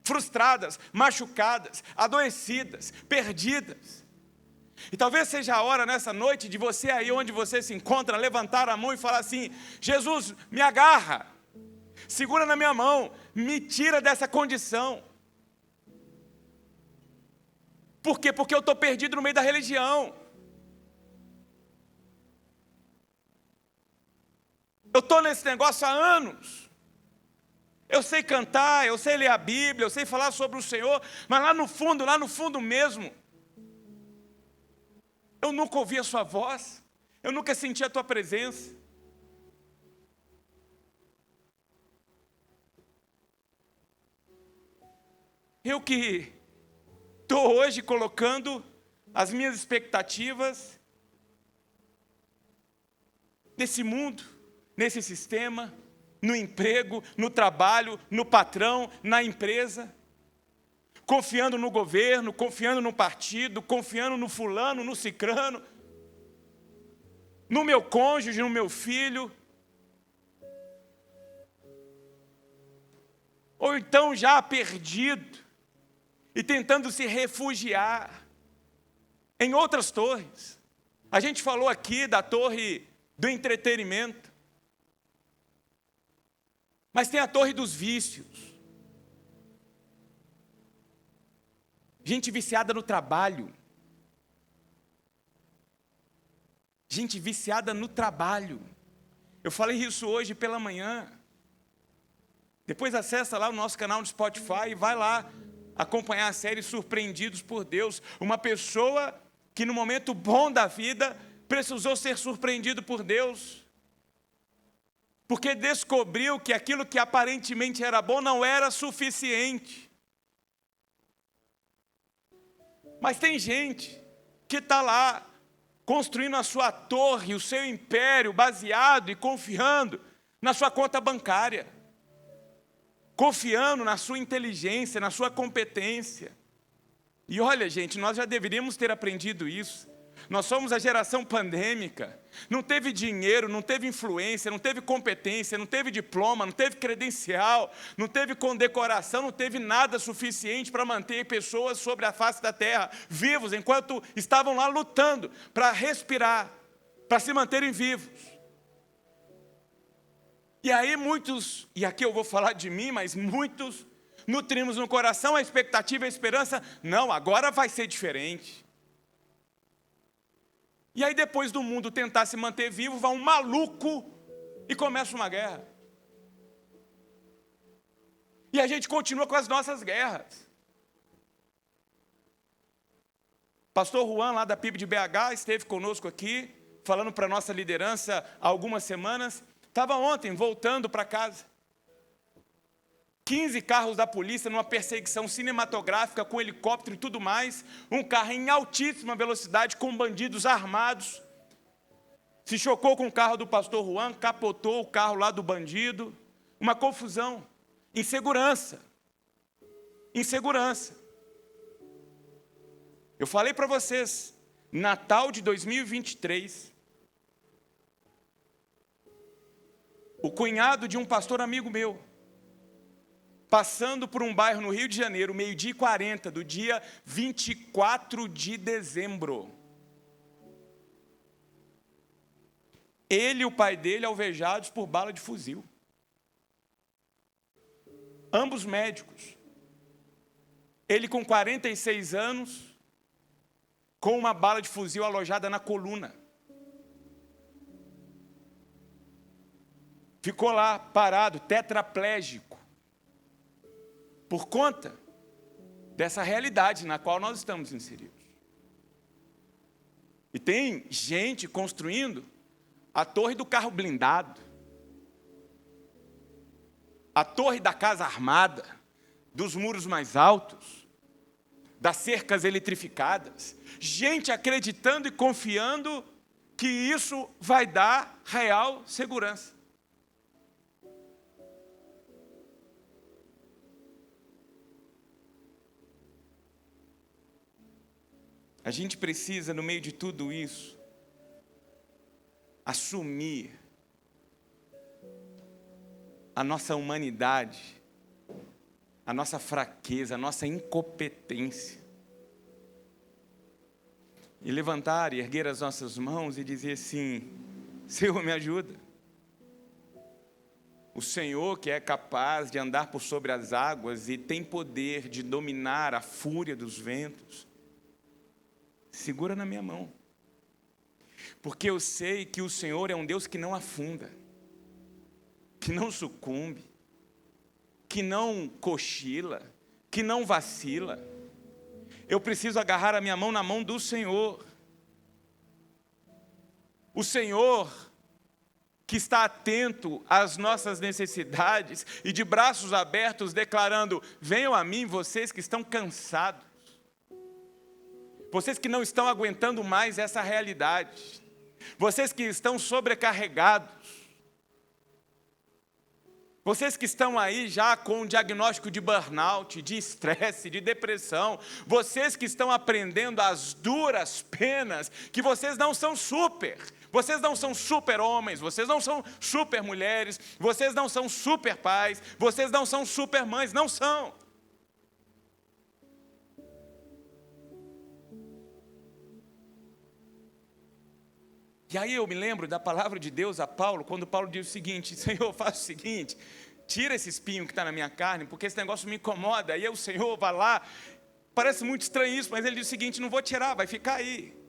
frustradas, machucadas, adoecidas, perdidas. E talvez seja a hora nessa noite de você aí onde você se encontra, levantar a mão e falar assim: Jesus, me agarra, segura na minha mão, me tira dessa condição. Por quê? Porque eu estou perdido no meio da religião. Eu estou nesse negócio há anos. Eu sei cantar, eu sei ler a Bíblia, eu sei falar sobre o Senhor, mas lá no fundo mesmo, eu nunca ouvi a sua voz, eu nunca senti a tua presença. Eu que estou hoje colocando as minhas expectativas nesse mundo, nesse sistema, no emprego, no trabalho, no patrão, na empresa, confiando no governo, confiando no partido, confiando no fulano, no cicrano, no meu cônjuge, no meu filho. Ou então já perdido e tentando se refugiar em outras torres. A gente falou aqui da torre do entretenimento, mas tem a torre dos vícios. Gente viciada no trabalho. Gente viciada no trabalho. Eu falei isso hoje pela manhã. Depois acessa lá o nosso canal no Spotify e vai lá acompanhar a série Surpreendidos por Deus. Uma pessoa que no momento bom da vida precisou ser surpreendido por Deus. Porque descobriu que aquilo que aparentemente era bom não era suficiente. Mas tem gente que está lá construindo a sua torre, o seu império, baseado e confiando na sua conta bancária, confiando na sua inteligência, na sua competência. E olha, gente, nós já deveríamos ter aprendido isso. Nós somos a geração pandêmica. Não teve dinheiro, não teve influência, não teve competência, não teve diploma, não teve credencial, não teve condecoração, não teve nada suficiente para manter pessoas sobre a face da terra vivos, enquanto estavam lá lutando para respirar, para se manterem vivos. E aí muitos, e aqui eu vou falar de mim, mas muitos nutrimos no coração a expectativa e a esperança, não, agora vai ser diferente. E aí depois do mundo tentar se manter vivo, vai um maluco e começa uma guerra. E a gente continua com as nossas guerras. Pastor Juan, lá da PIB de BH, esteve conosco aqui, falando para a nossa liderança há algumas semanas. Estava ontem voltando para casa. 15 carros da polícia numa perseguição cinematográfica com helicóptero e tudo mais. Um carro em altíssima velocidade com bandidos armados. Se chocou com o carro do pastor Juan, capotou o carro lá do bandido. Uma confusão. Insegurança. Insegurança. Eu falei para vocês, Natal de 2023, o cunhado de um pastor amigo meu, passando por um bairro no Rio de Janeiro, 12h40, do dia 24 de dezembro. Ele e o pai dele alvejados por bala de fuzil. Ambos médicos. Ele com 46 anos, com uma bala de fuzil alojada na coluna. Ficou lá parado, tetraplégico, por conta dessa realidade na qual nós estamos inseridos. E tem gente construindo a torre do carro blindado, a torre da casa armada, dos muros mais altos, das cercas eletrificadas. Gente acreditando e confiando que isso vai dar real segurança. A gente precisa, no meio de tudo isso, assumir a nossa humanidade, a nossa fraqueza, a nossa incompetência. E levantar e erguer as nossas mãos e dizer assim: Senhor, me ajuda. O Senhor que é capaz de andar por sobre as águas e tem poder de dominar a fúria dos ventos, segura na minha mão. Porque eu sei que o Senhor é um Deus que não afunda, que não sucumbe, que não cochila, que não vacila. Eu preciso agarrar a minha mão na mão do Senhor. O Senhor que está atento às nossas necessidades e de braços abertos declarando: venham a mim vocês que estão cansados, vocês que não estão aguentando mais essa realidade, vocês que estão sobrecarregados, vocês que estão aí já com um diagnóstico de burnout, de estresse, de depressão, vocês que estão aprendendo as duras penas, que vocês não são vocês não são super homens, vocês não são super mulheres, vocês não são super pais, vocês não são super mães, não são. E aí eu me lembro da palavra de Deus a Paulo, quando Paulo diz o seguinte: Senhor, faça o seguinte, tira esse espinho que está na minha carne, porque esse negócio me incomoda. E aí o Senhor vai lá, parece muito estranho isso, mas ele diz o seguinte: não vou tirar, vai ficar aí.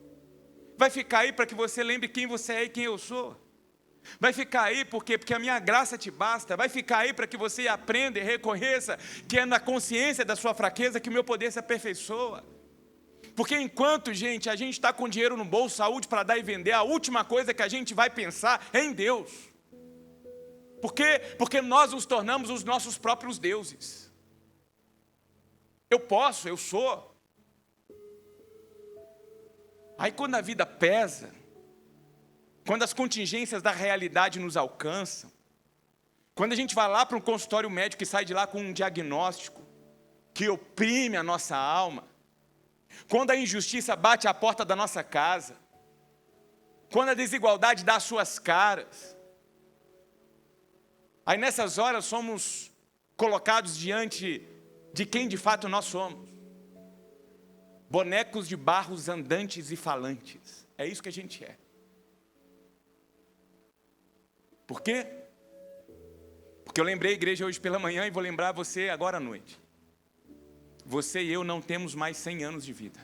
Vai ficar aí para que você lembre quem você é e quem eu sou. Vai ficar aí porque a minha graça te basta. Vai ficar aí para que você aprenda e reconheça que é na consciência da sua fraqueza que o meu poder se aperfeiçoa. Porque enquanto, gente, a gente está com dinheiro no bolso, saúde para dar e vender, a última coisa que a gente vai pensar é em Deus. Por quê? Porque nós nos tornamos os nossos próprios deuses. Eu posso, eu sou. Aí quando a vida pesa, quando as contingências da realidade nos alcançam, quando a gente vai lá para um consultório médico e sai de lá com um diagnóstico que oprime a nossa alma, quando a injustiça bate à porta da nossa casa, quando a desigualdade dá as suas caras, aí nessas horas somos colocados diante de quem de fato nós somos. Bonecos de barros andantes e falantes. É isso que a gente é. Por quê? Porque eu lembrei a igreja hoje pela manhã e vou lembrar você agora à noite. Você e eu não temos mais 100 anos de vida.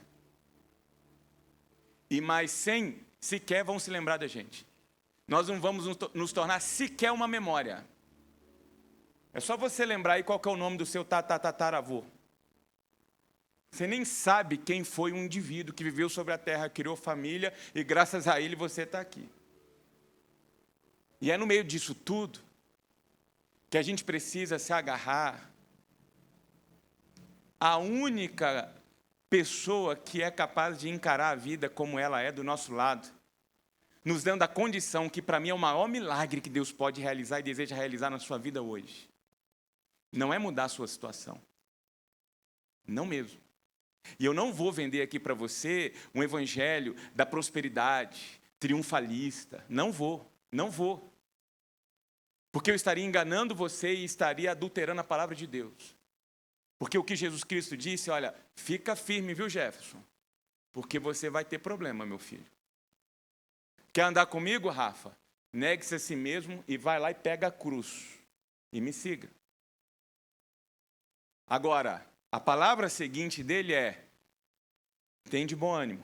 E mais 100 sequer vão se lembrar da gente. Nós não vamos nos tornar sequer uma memória. É só você lembrar aí qual que é o nome do seu tataravô. Você nem sabe quem foi um indivíduo que viveu sobre a terra, criou família e graças a ele você está aqui. E é no meio disso tudo que a gente precisa se agarrar à única pessoa que é capaz de encarar a vida como ela é do nosso lado, nos dando a condição que para mim é o maior milagre que Deus pode realizar e deseja realizar na sua vida hoje. Não é mudar a sua situação. Não mesmo. E eu não vou vender aqui para você um evangelho da prosperidade, triunfalista. Não vou. Porque eu estaria enganando você e estaria adulterando a palavra de Deus. Porque o que Jesus Cristo disse, olha, fica firme, viu, Jefferson? Porque você vai ter problema, meu filho. Quer andar comigo, Rafa? Negue-se a si mesmo e vai lá e pega a cruz. E me siga. Agora, a palavra seguinte dele é: tem de bom ânimo,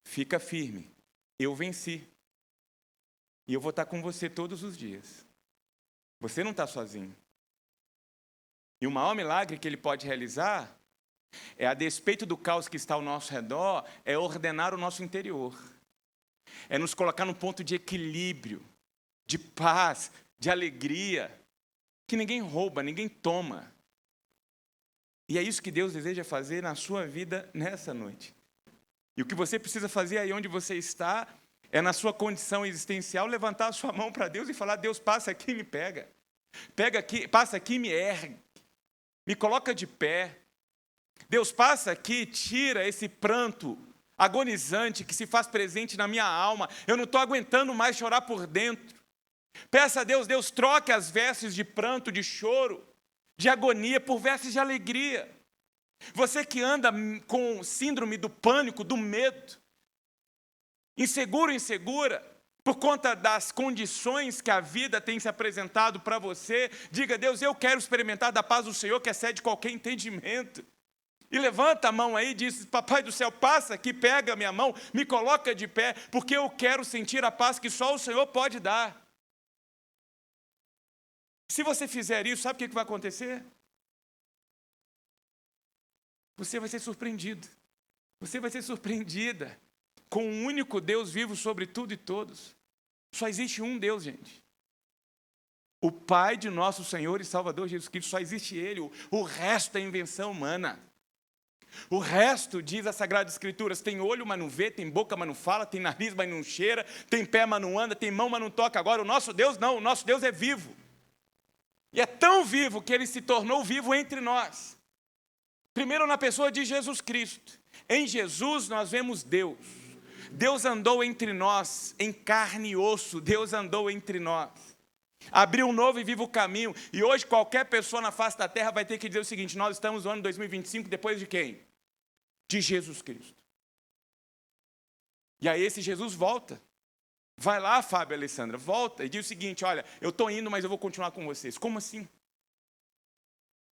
fica firme, eu venci. E eu vou estar com você todos os dias. Você não está sozinho. E o maior milagre que ele pode realizar é, a despeito do caos que está ao nosso redor, é ordenar o nosso interior. É nos colocar num ponto de equilíbrio, de paz, de alegria, que ninguém rouba, ninguém toma. E é isso que Deus deseja fazer na sua vida nessa noite. E o que você precisa fazer aí onde você está, é na sua condição existencial, levantar a sua mão para Deus e falar: Deus, passa aqui e me pega. Pega aqui, passa aqui e me ergue. Me coloca de pé. Deus, passa aqui, tira esse pranto agonizante que se faz presente na minha alma. Eu não estou aguentando mais chorar por dentro. Peça a Deus, Deus, troque as vestes de pranto, de choro, de agonia por vestes de alegria. Você que anda com síndrome do pânico, do medo, inseguro, insegura, por conta das condições que a vida tem se apresentado para você, diga: Deus, eu quero experimentar da paz do Senhor que excede qualquer entendimento. E levanta a mão aí e diz: Papai do céu, passa aqui, pega a minha mão, me coloca de pé, porque eu quero sentir a paz que só o Senhor pode dar. Se você fizer isso, sabe o que vai acontecer? Você vai ser surpreendido. Você vai ser surpreendida com um único Deus vivo sobre tudo e todos. Só existe um Deus, gente. O Pai de nosso Senhor e Salvador Jesus Cristo, só existe Ele. O resto é invenção humana. O resto, diz a Sagrada Escritura, tem olho, mas não vê, tem boca, mas não fala, tem nariz, mas não cheira, tem pé, mas não anda, tem mão, mas não toca. Agora, o nosso Deus não, o nosso Deus é vivo. E é tão vivo que Ele se tornou vivo entre nós. Primeiro na pessoa de Jesus Cristo. Em Jesus nós vemos Deus. Deus andou entre nós, em carne e osso, Deus andou entre nós. Abriu um novo e vivo caminho. E hoje qualquer pessoa na face da terra vai ter que dizer o seguinte: nós estamos no ano 2025 depois de quem? De Jesus Cristo. E aí esse Jesus volta. Vai lá, Fábio e Alessandra, volta e diz o seguinte: olha, eu estou indo, mas eu vou continuar com vocês. Como assim?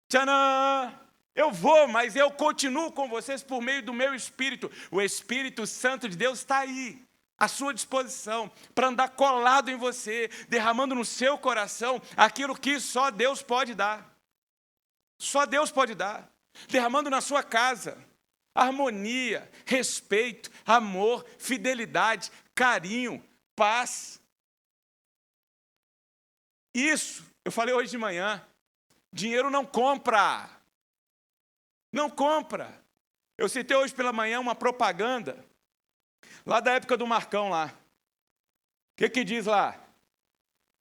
Tchanã! Eu vou, mas eu continuo com vocês por meio do meu Espírito. O Espírito Santo de Deus está aí, à sua disposição, para andar colado em você, derramando no seu coração aquilo que só Deus pode dar. Só Deus pode dar. Derramando na sua casa harmonia, respeito, amor, fidelidade, carinho, paz. Isso, eu falei hoje de manhã, dinheiro não compra. Não compra. Eu citei hoje pela manhã uma propaganda, lá da época do Marcão lá. O que diz lá?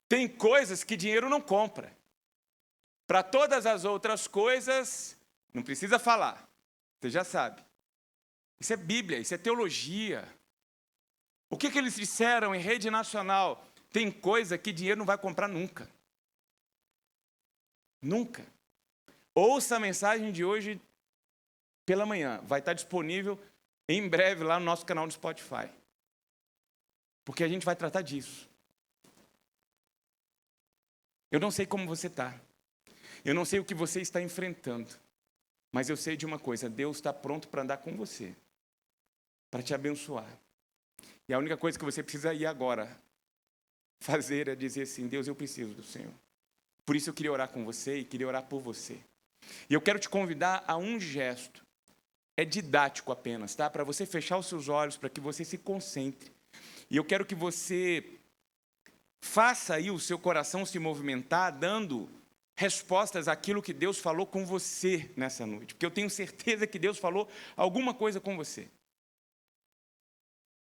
Tem coisas que dinheiro não compra. Para todas as outras coisas, não precisa falar. Você já sabe. Isso é Bíblia, isso é teologia. O que eles disseram em rede nacional? Tem coisa que dinheiro não vai comprar nunca. Nunca. Ouça a mensagem de hoje pela manhã. Vai estar disponível em breve lá no nosso canal do Spotify. Porque a gente vai tratar disso. Eu não sei como você está. Eu não sei o que você está enfrentando. Mas eu sei de uma coisa: Deus está pronto para andar com você. Para te abençoar. E a única coisa que você precisa ir agora fazer é dizer assim: Deus, eu preciso do Senhor. Por isso eu queria orar com você e queria orar por você. E eu quero te convidar a um gesto. É didático apenas, tá? Para você fechar os seus olhos, para que você se concentre. E eu quero que você faça aí o seu coração se movimentar, dando respostas àquilo que Deus falou com você nessa noite. Porque eu tenho certeza que Deus falou alguma coisa com você.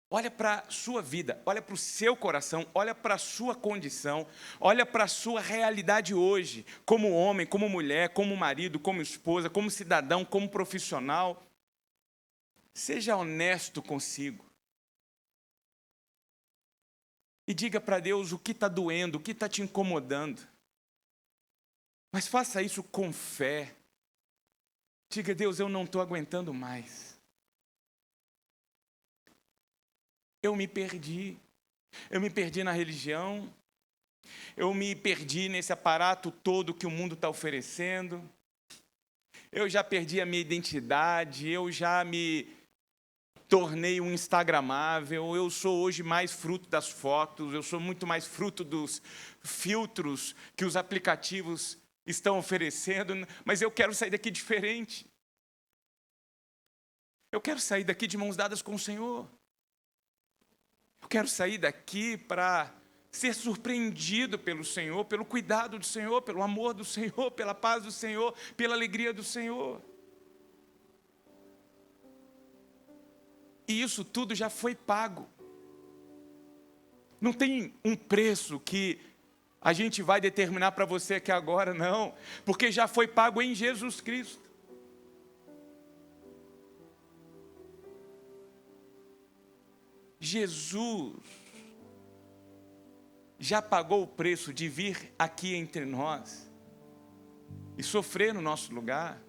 Olha para a sua vida, olha para o seu coração, olha para a sua condição, olha para a sua realidade hoje, como homem, como mulher, como marido, como esposa, como cidadão, como profissional. Seja honesto consigo. E diga para Deus o que está doendo, o que está te incomodando. Mas faça isso com fé. Diga: Deus, eu não estou aguentando mais. Eu me perdi. Eu me perdi na religião. Eu me perdi nesse aparato todo que o mundo está oferecendo. Eu já perdi a minha identidade. Eu já me tornei um instagramável. Eu sou hoje mais fruto das fotos. Eu sou muito mais fruto dos filtros que os aplicativos estão oferecendo. Mas eu quero sair daqui diferente. Eu quero sair daqui de mãos dadas com o Senhor. Eu quero sair daqui para ser surpreendido pelo Senhor, pelo cuidado do Senhor, pelo amor do Senhor, pela paz do Senhor, pela alegria do Senhor. E isso tudo já foi pago. Não tem um preço que a gente vai determinar para você aqui agora, não. Porque já foi pago em Jesus Cristo. Jesus já pagou o preço de vir aqui entre nós e sofrer no nosso lugar,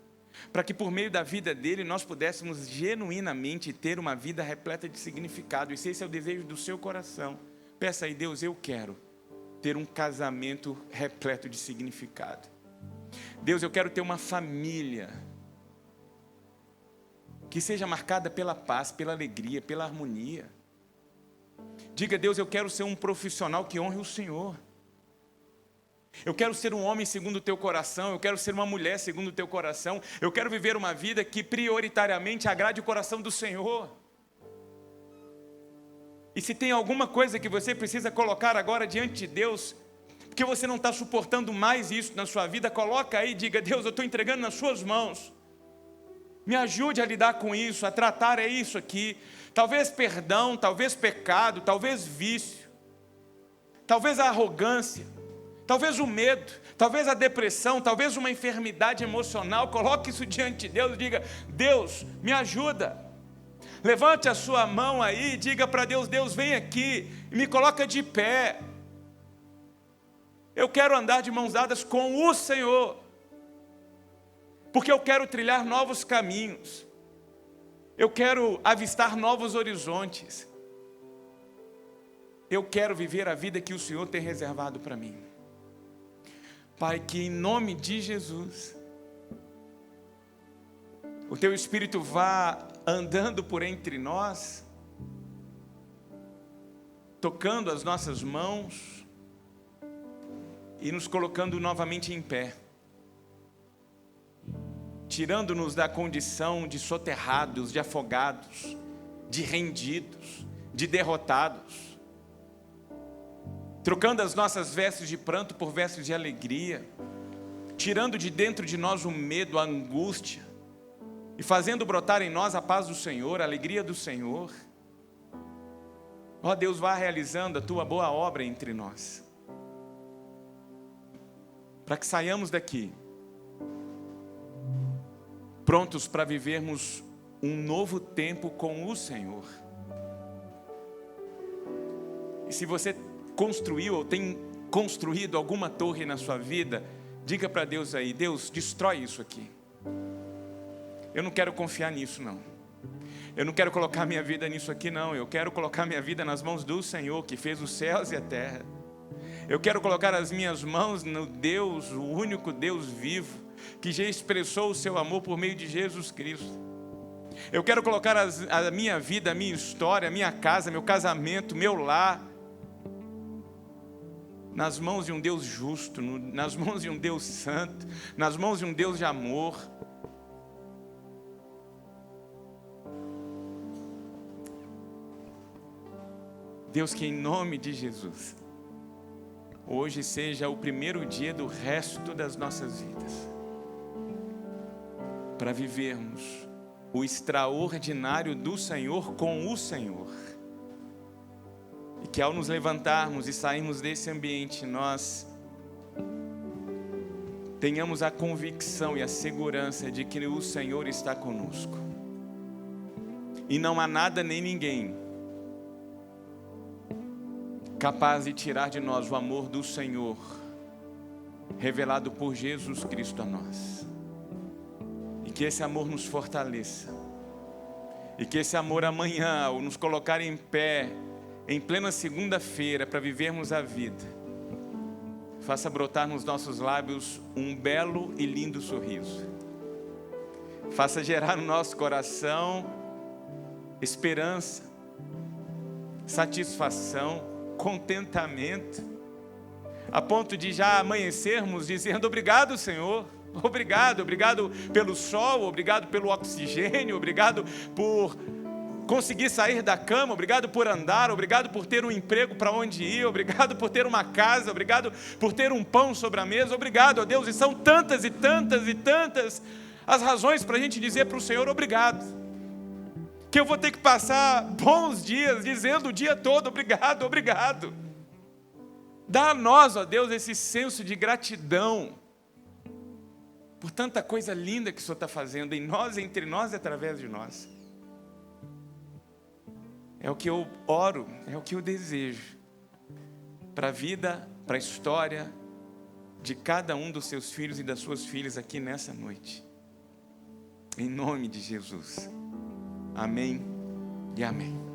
para que por meio da vida dele nós pudéssemos genuinamente ter uma vida repleta de significado. E se esse é o desejo do seu coração, peça aí: Deus, eu quero ter um casamento repleto de significado. Deus, eu quero ter uma família que seja marcada pela paz, pela alegria, pela harmonia. Diga: Deus, eu quero ser um profissional que honre o Senhor. Eu quero ser um homem segundo o teu coração, eu quero ser uma mulher segundo o teu coração, eu quero viver uma vida que prioritariamente agrade o coração do Senhor. E se tem alguma coisa que você precisa colocar agora diante de Deus, porque você não está suportando mais isso na sua vida, coloca aí e diga: Deus, eu estou entregando nas suas mãos. Me ajude a lidar com isso, a tratar isso aqui. Talvez perdão, talvez pecado, talvez vício, talvez a arrogância, talvez o medo, talvez a depressão, talvez uma enfermidade emocional. Coloque isso diante de Deus e diga: Deus, me ajuda. Levante a sua mão aí e diga para Deus: Deus, vem aqui e me coloca de pé. Eu quero andar de mãos dadas com o Senhor, porque eu quero trilhar novos caminhos. Eu quero avistar novos horizontes. Eu quero viver a vida que o Senhor tem reservado para mim. Pai, que em nome de Jesus, o Teu Espírito vá andando por entre nós, tocando as nossas mãos e nos colocando novamente em pé, tirando-nos da condição de soterrados, de afogados, de rendidos, de derrotados, trocando as nossas vestes de pranto por vestes de alegria, tirando de dentro de nós o medo, a angústia, e fazendo brotar em nós a paz do Senhor, a alegria do Senhor. Ó Deus, vá realizando a Tua boa obra entre nós, para que saiamos daqui prontos para vivermos um novo tempo com o Senhor. E se você construiu ou tem construído alguma torre na sua vida, diga para Deus aí: Deus, destrói isso aqui. Eu não quero confiar nisso não. Eu não quero colocar minha vida nisso aqui não. Eu quero colocar minha vida nas mãos do Senhor, que fez os céus e a terra. Eu quero colocar as minhas mãos no Deus, o único Deus vivo, que já expressou o seu amor por meio de Jesus Cristo. Eu quero colocar a minha vida, a minha história, a minha casa, meu casamento, meu lar, nas mãos de um Deus justo, nas mãos de um Deus santo, nas mãos de um Deus de amor. Deus, que em nome de Jesus, hoje seja o primeiro dia do resto das nossas vidas, para vivermos o extraordinário do Senhor com o Senhor. E que ao nos levantarmos e sairmos desse ambiente, nós tenhamos a convicção e a segurança de que o Senhor está conosco. E não há nada nem ninguém capaz de tirar de nós o amor do Senhor, revelado por Jesus Cristo a nós. E que esse amor nos fortaleça. E que esse amor amanhã, ao nos colocar em pé, em plena segunda-feira, para vivermos a vida, faça brotar nos nossos lábios um belo e lindo sorriso. Faça gerar no nosso coração esperança, satisfação, contentamento, a ponto de já amanhecermos dizendo: obrigado, Senhor. Obrigado, obrigado pelo sol, obrigado pelo oxigênio, obrigado por conseguir sair da cama, obrigado por andar, obrigado por ter um emprego para onde ir, obrigado por ter uma casa, obrigado por ter um pão sobre a mesa, obrigado, ó Deus. E são tantas e tantas e tantas as razões para a gente dizer para o Senhor obrigado, que eu vou ter que passar bons dias dizendo o dia todo obrigado, obrigado. Dá a nós, ó Deus, esse senso de gratidão por tanta coisa linda que o Senhor está fazendo em nós, entre nós e através de nós. É o que eu oro, é o que eu desejo para a vida, para a história de cada um dos seus filhos e das suas filhas aqui nessa noite. Em nome de Jesus. Amém e amém.